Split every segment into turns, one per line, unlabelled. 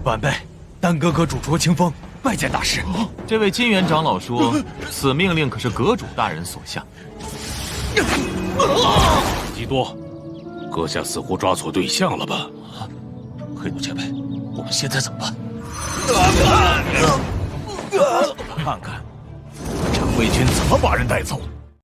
晚辈，丹哥哥主卓清风，拜见大师。
这位金元长老说，此命令可是阁主大人所下。
基多，阁下似乎抓错对象了吧？
黑奴前辈，我们现在怎么办？
看看，陈卫军怎么把人带走。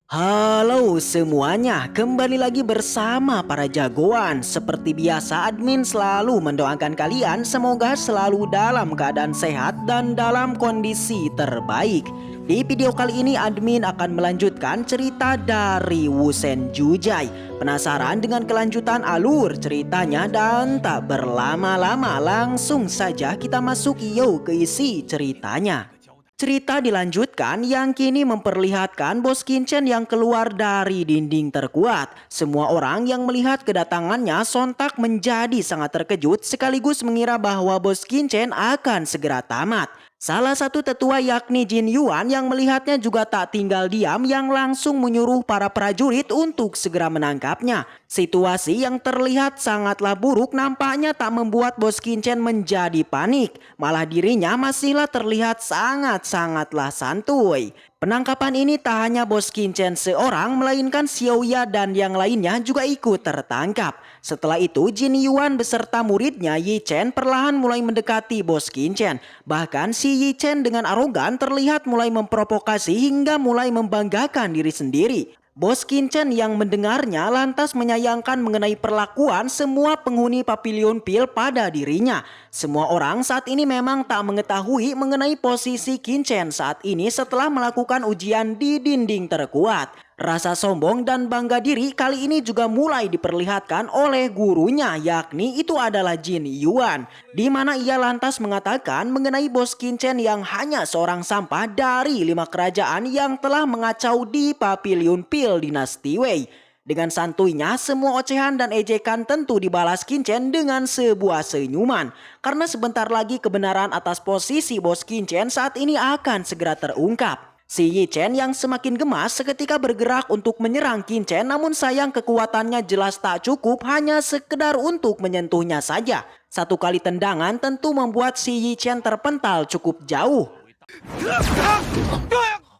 Halo semuanya, kembali lagi bersama para jagoan. Seperti biasa, admin selalu mendoakan kalian semoga selalu dalam keadaan sehat dan dalam kondisi terbaik. Di video kali ini admin akan melanjutkan cerita dari Wusen Jujai. Penasaran dengan kelanjutan alur ceritanya? Dan tak berlama-lama langsung saja kita masuk ke isi ceritanya. Cerita dilanjutkan yang kini memperlihatkan Bos Qichen yang keluar dari dinding terkuat. Semua orang yang melihat kedatangannya sontak menjadi sangat terkejut sekaligus mengira bahwa Bos Qichen akan segera tamat. Salah satu tetua yakni Jin Yuan yang melihatnya juga tak tinggal diam yang langsung menyuruh para prajurit untuk segera menangkapnya. Situasi yang terlihat sangatlah buruk nampaknya tak membuat Bos Qichen menjadi panik. Malah dirinya masihlah terlihat sangatlah santuy. Penangkapan ini tak hanya Bos Qichen seorang melainkan Xiaoya dan yang lainnya juga ikut tertangkap. Setelah itu Jin Yuan beserta muridnya Yi Chen perlahan mulai mendekati Bos Qichen. Bahkan si Yi Chen dengan arogan terlihat mulai memprovokasi hingga mulai membanggakan diri sendiri. Bos Qichen yang mendengarnya lantas menyayangkan mengenai perlakuan semua penghuni Papilion Pil pada dirinya. Semua orang saat ini memang tak mengetahui mengenai posisi Qichen saat ini setelah melakukan ujian di dinding terkuat. Rasa sombong dan bangga diri kali ini juga mulai diperlihatkan oleh gurunya yakni itu adalah Jin Yuan. Di mana ia lantas mengatakan mengenai Bos Qichen yang hanya seorang sampah dari 5 kerajaan yang telah mengacau di Papilion Pil dinasti Wei. Dengan santuinya semua ocehan dan ejekan tentu dibalas Qichen dengan sebuah senyuman. Karena sebentar lagi kebenaran atas posisi Bos Qichen saat ini akan segera terungkap. Si Yi Chen yang semakin gemas seketika bergerak untuk menyerang Qichen, namun sayang kekuatannya jelas tak cukup hanya sekedar untuk menyentuhnya saja. Satu kali tendangan tentu membuat si Yi Chen terpental cukup jauh.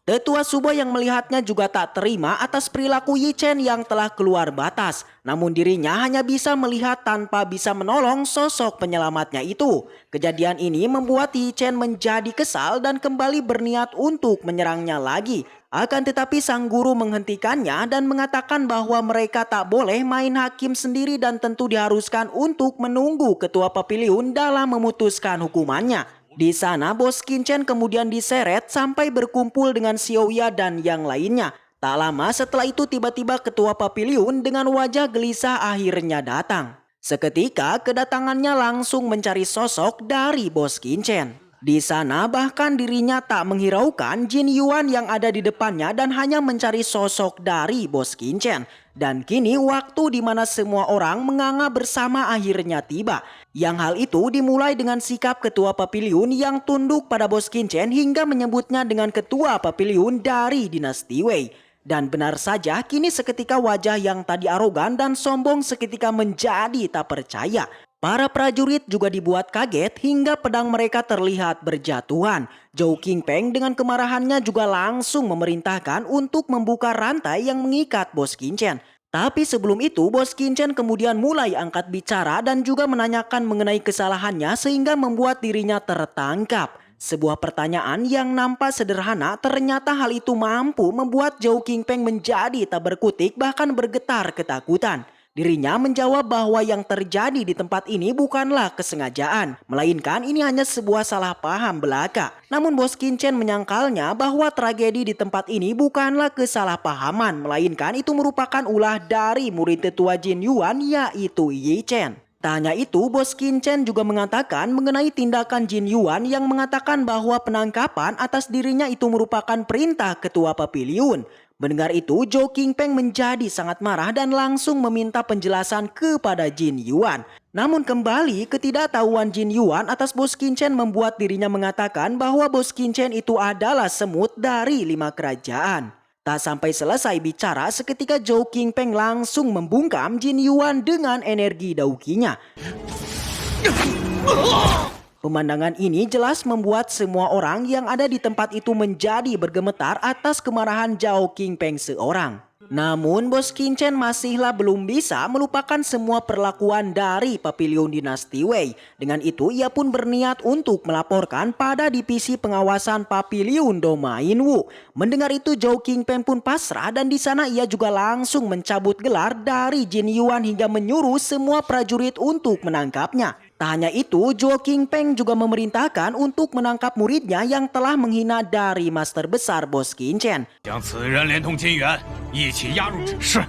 Tetua Subo yang melihatnya juga tak terima atas perilaku Yi Chen yang telah keluar batas. Namun dirinya hanya bisa melihat tanpa bisa menolong sosok penyelamatnya itu. Kejadian ini membuat Yi Chen menjadi kesal dan kembali berniat untuk menyerangnya lagi. Akan tetapi sang guru menghentikannya dan mengatakan bahwa mereka tak boleh main hakim sendiri dan tentu diharuskan untuk menunggu ketua Papilion dalam memutuskan hukumannya. Di sana Bos Qichen kemudian diseret sampai berkumpul dengan Xiaoya dan yang lainnya. Tak lama setelah itu tiba-tiba ketua Papilion dengan wajah gelisah akhirnya datang. Seketika kedatangannya langsung mencari sosok dari Bos Qichen. Di sana bahkan dirinya tak menghiraukan Jin Yuan yang ada di depannya dan hanya mencari sosok dari Bos Qichen. Dan kini waktu di mana semua orang menganga bersama akhirnya tiba. Yang hal itu dimulai dengan sikap ketua Papilion yang tunduk pada Bos Qichen hingga menyebutnya dengan ketua Papilion dari dinasti Wei. Dan benar saja kini seketika wajah yang tadi arogan dan sombong seketika menjadi tak percaya. Para prajurit juga dibuat kaget hingga pedang mereka terlihat berjatuhan. Zhou Qingpeng dengan kemarahannya juga langsung memerintahkan untuk membuka rantai yang mengikat Bos Qichen. Tapi sebelum itu Bos Qichen kemudian mulai angkat bicara dan juga menanyakan mengenai kesalahannya sehingga membuat dirinya tertangkap. Sebuah pertanyaan yang nampak sederhana ternyata hal itu mampu membuat Zhou Qingpeng menjadi tak berkutik bahkan bergetar ketakutan. Dirinya menjawab bahwa yang terjadi di tempat ini bukanlah kesengajaan, melainkan ini hanya sebuah salah paham belaka. Namun Bos Qichen menyangkalnya bahwa tragedi di tempat ini bukanlah kesalahpahaman, melainkan itu merupakan ulah dari murid tetua Jin Yuan yaitu Yi Chen. Tak hanya itu, Bos Qichen juga mengatakan mengenai tindakan Jin Yuan yang mengatakan bahwa penangkapan atas dirinya itu merupakan perintah ketua Papilion. Mendengar itu, Zhou Qingpeng menjadi sangat marah dan langsung meminta penjelasan kepada Jin Yuan. Namun kembali ketidaktahuan Jin Yuan atas Bos Qichen membuat dirinya mengatakan bahwa Bos Qichen itu adalah semut dari 5 kerajaan. Tak sampai selesai bicara seketika Zhou Qingpeng langsung membungkam Jin Yuan dengan energi daukinya. Pemandangan ini jelas membuat semua orang yang ada di tempat itu menjadi bergemetar atas kemarahan Zhao Qingpeng seorang. Namun Bos Qingchen masihlah belum bisa melupakan semua perlakuan dari Papiliun Dinasti Wei. Dengan itu ia pun berniat untuk melaporkan pada divisi pengawasan Papiliun Domain Wu. Mendengar itu Zhao Qingpeng pun pasrah dan di sana ia juga langsung mencabut gelar dari Jin Yuan hingga menyuruh semua prajurit untuk menangkapnya. Tak hanya itu, Zhao Qingpeng juga memerintahkan untuk menangkap muridnya yang telah menghina dari master besar Bos Qingchen.
将此人连同金元一起押入指示。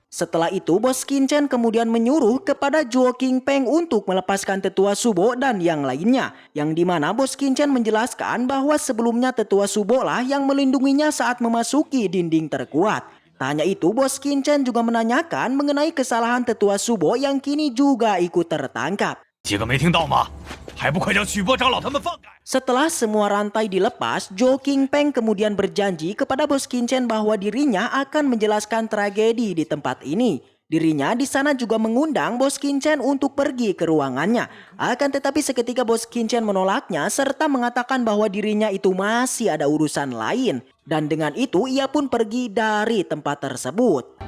Setelah itu, Bos Qingchen kemudian menyuruh kepada Zhao Qingpeng untuk melepaskan Tetua Subo dan yang lainnya. Yang dimana Bos Qingchen menjelaskan bahwa sebelumnya Tetua Subo lah yang melindunginya saat memasuki dinding terkuat. Tak hanya itu, Bos Qingchen juga menanyakan mengenai kesalahan Tetua Subo yang kini juga ikut tertangkap.
几个没听到吗？还不快将许波长老他们放开！
Setelah semua rantai dilepas, Zhao Qingpeng kemudian berjanji kepada Bos Qingchen bahwa dirinya akan menjelaskan tragedi di tempat ini. Dirinya di sana juga mengundang Bos Qingchen untuk pergi ke ruangannya. Akan tetapi seketika Bos Qingchen menolaknya serta mengatakan bahwa dirinya itu masih ada urusan lain. Dan dengan itu ia pun pergi dari tempat tersebut.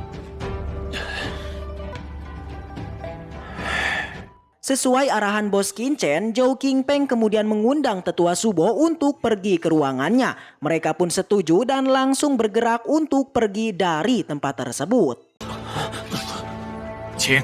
Sesuai arahan Bos Qingchen, Zhao Qingpeng kemudian mengundang Tetua Subo untuk pergi ke ruangannya. Mereka pun setuju dan langsung bergerak untuk pergi dari tempat tersebut.
请。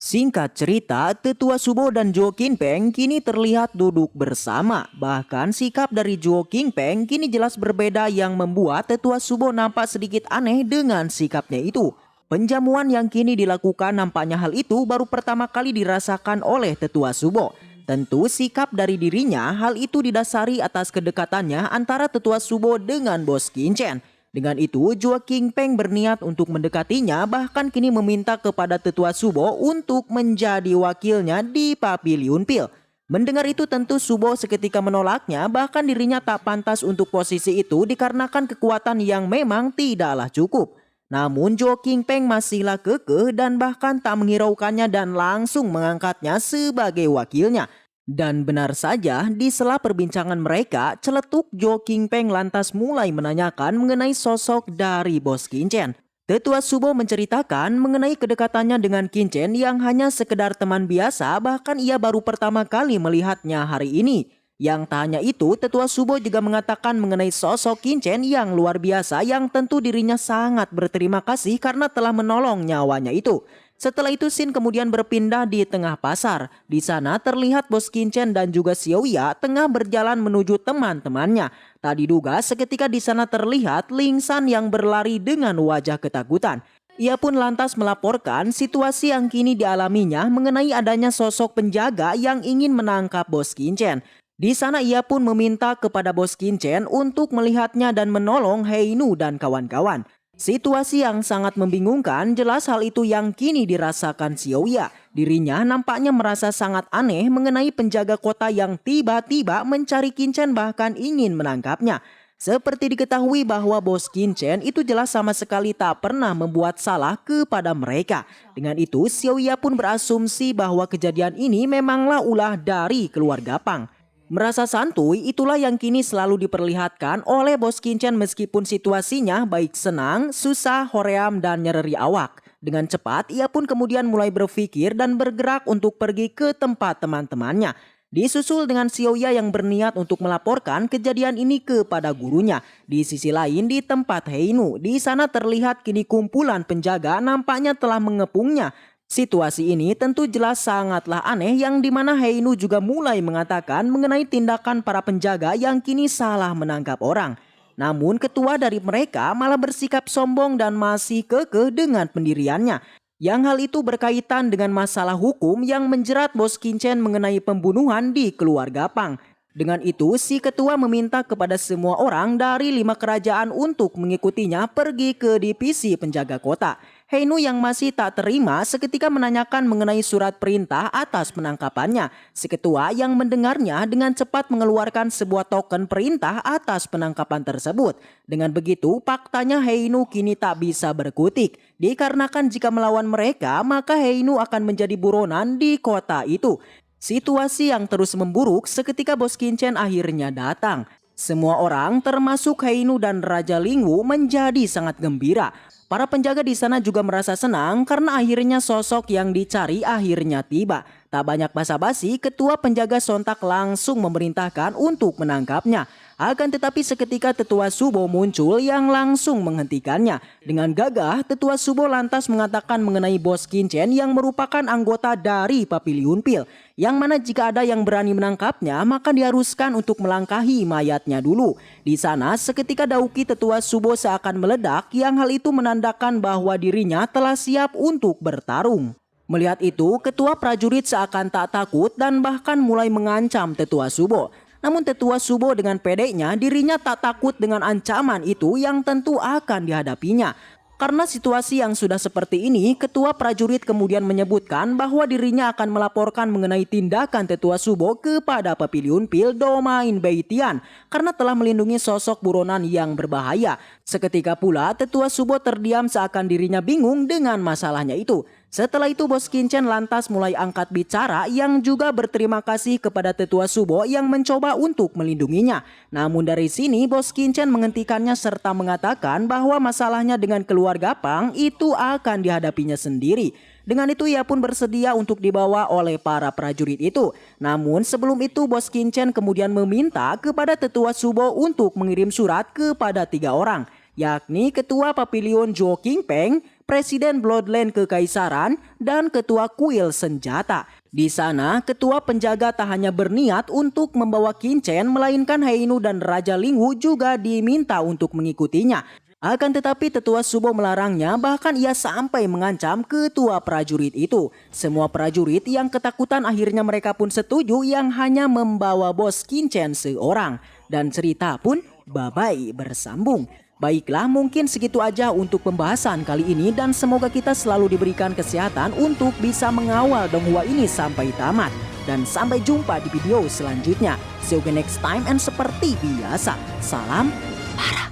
Singkat cerita, Tetua Subo dan Zhao Qingpeng kini terlihat duduk bersama. Bahkan sikap dari Zhao Qingpeng kini jelas berbeda yang membuat Tetua Subo nampak sedikit aneh dengan sikapnya itu. Penjamuan yang kini dilakukan nampaknya hal itu baru pertama kali dirasakan oleh Tetua Subo. Tentu sikap dari dirinya hal itu didasari atas kedekatannya antara Tetua Subo dengan Bos Qingchen. Dengan itu, Zhao Qingpeng berniat untuk mendekatinya, bahkan kini meminta kepada Tetua Subo untuk menjadi wakilnya di Papiliun Pil. Mendengar itu tentu Subo seketika menolaknya, bahkan dirinya tak pantas untuk posisi itu dikarenakan kekuatan yang memang tidaklah cukup. Namun Zhao Qingpeng masihlah kekeh dan bahkan tak menghiraukannya dan langsung mengangkatnya sebagai wakilnya. Dan benar saja, di sela perbincangan mereka, celetuk Zhao Qingpeng lantas mulai menanyakan mengenai sosok dari Bos Qingchen. Tetua Subo menceritakan mengenai kedekatannya dengan Qingchen yang hanya sekedar teman biasa, bahkan ia baru pertama kali melihatnya hari ini. Yang tak hanya itu, Tetua Subo juga mengatakan mengenai sosok Qingchen yang luar biasa yang tentu dirinya sangat berterima kasih karena telah menolong nyawanya itu. Setelah itu scene kemudian berpindah di tengah pasar. Di sana terlihat Bos Qingchen dan juga Xiaoya tengah berjalan menuju teman-temannya. Tak diduga seketika di sana terlihat Ling San yang berlari dengan wajah ketakutan. Ia pun lantas melaporkan situasi yang kini dialaminya mengenai adanya sosok penjaga yang ingin menangkap Bos Qingchen. Di sana ia pun meminta kepada Bos Qingchen untuk melihatnya dan menolong Heinu dan kawan-kawan. Situasi yang sangat membingungkan, jelas hal itu yang kini dirasakan Xiaoya. Dirinya nampaknya merasa sangat aneh mengenai penjaga kota yang tiba-tiba mencari Qingchen bahkan ingin menangkapnya. Seperti diketahui bahwa Bos Qingchen itu jelas sama sekali tak pernah membuat salah kepada mereka. Dengan itu Xiaoya pun berasumsi bahwa kejadian ini memanglah ulah dari keluarga Pang. Merasa santuy, itulah yang kini selalu diperlihatkan oleh Bos Qingchen meskipun situasinya baik senang, susah, hoream, dan nyeri awak. Dengan cepat, ia pun kemudian mulai berpikir dan bergerak untuk pergi ke tempat teman-temannya. Disusul dengan Xiaoya yang berniat untuk melaporkan kejadian ini kepada gurunya. Di sisi lain, di tempat Heinu, di sana terlihat kini kumpulan penjaga nampaknya telah mengepungnya. Situasi ini tentu jelas sangatlah aneh yang dimana Heinu juga mulai mengatakan mengenai tindakan para penjaga yang kini salah menangkap orang. Namun ketua dari mereka malah bersikap sombong dan masih kekeh dengan pendiriannya. Yang hal itu berkaitan dengan masalah hukum yang menjerat Bos Qingchen mengenai pembunuhan di keluarga Pang. Dengan itu si ketua meminta kepada semua orang dari 5 kerajaan untuk mengikutinya pergi ke divisi penjaga kota. Heinu yang masih tak terima seketika menanyakan mengenai surat perintah atas penangkapannya. Si ketua yang mendengarnya dengan cepat mengeluarkan sebuah token perintah atas penangkapan tersebut. Dengan begitu faktanya Heinu kini tak bisa berkutik. Dikarenakan jika melawan mereka maka Heinu akan menjadi buronan di kota itu. Situasi yang terus memburuk seketika Bos Qianchen akhirnya datang. Semua orang termasuk Heinu dan Raja Lingwu menjadi sangat gembira. Para penjaga di sana juga merasa senang karena akhirnya sosok yang dicari akhirnya tiba. Tak banyak basa-basi, ketua penjaga sontak langsung memerintahkan untuk menangkapnya. Akan tetapi seketika Tetua Subo muncul yang langsung menghentikannya. Dengan gagah, Tetua Subo lantas mengatakan mengenai Bos Qianchen yang merupakan anggota dari Papiliun Pil. Yang mana jika ada yang berani menangkapnya, maka diharuskan untuk melangkahi mayatnya dulu. Di sana, seketika dauki Tetua Subo seakan meledak, yang hal itu menandakan bahwa dirinya telah siap untuk bertarung. Melihat itu, ketua prajurit seakan tak takut dan bahkan mulai mengancam Tetua Subo. Namun Tetua Subo dengan pedenya dirinya tak takut dengan ancaman itu yang tentu akan dihadapinya. Karena situasi yang sudah seperti ini, ketua prajurit kemudian menyebutkan bahwa dirinya akan melaporkan mengenai tindakan Tetua Subo kepada Papiliun Pil Domain Beitian karena telah melindungi sosok buronan yang berbahaya. Seketika pula Tetua Subo terdiam seakan dirinya bingung dengan masalahnya itu. Setelah itu Bos Qianchen lantas mulai angkat bicara yang juga berterima kasih kepada Tetua Subo yang mencoba untuk melindunginya. Namun dari sini Bos Qianchen menghentikannya serta mengatakan bahwa masalahnya dengan keluarga Pang itu akan dihadapinya sendiri. Dengan itu ia pun bersedia untuk dibawa oleh para prajurit itu. Namun sebelum itu Bos Qianchen kemudian meminta kepada Tetua Subo untuk mengirim surat kepada 3 orang. Yakni Ketua Papilion Zhou Qingpeng, Presiden Bloodland Kekaisaran, dan Ketua Kuil Senjata. Di sana, Ketua Penjaga tak hanya berniat untuk membawa Qianchen, melainkan Heinu dan Raja Lingwu juga diminta untuk mengikutinya. Akan tetapi Tetua Subo melarangnya, bahkan ia sampai mengancam ketua prajurit itu. Semua prajurit yang ketakutan akhirnya mereka pun setuju yang hanya membawa Bos Qianchen seorang. Dan cerita pun babai bersambung. Baiklah, mungkin segitu aja untuk pembahasan kali ini dan semoga kita selalu diberikan kesehatan untuk bisa mengawal Donghua ini sampai tamat. Dan sampai jumpa di video selanjutnya. See you again next time and seperti biasa, salam para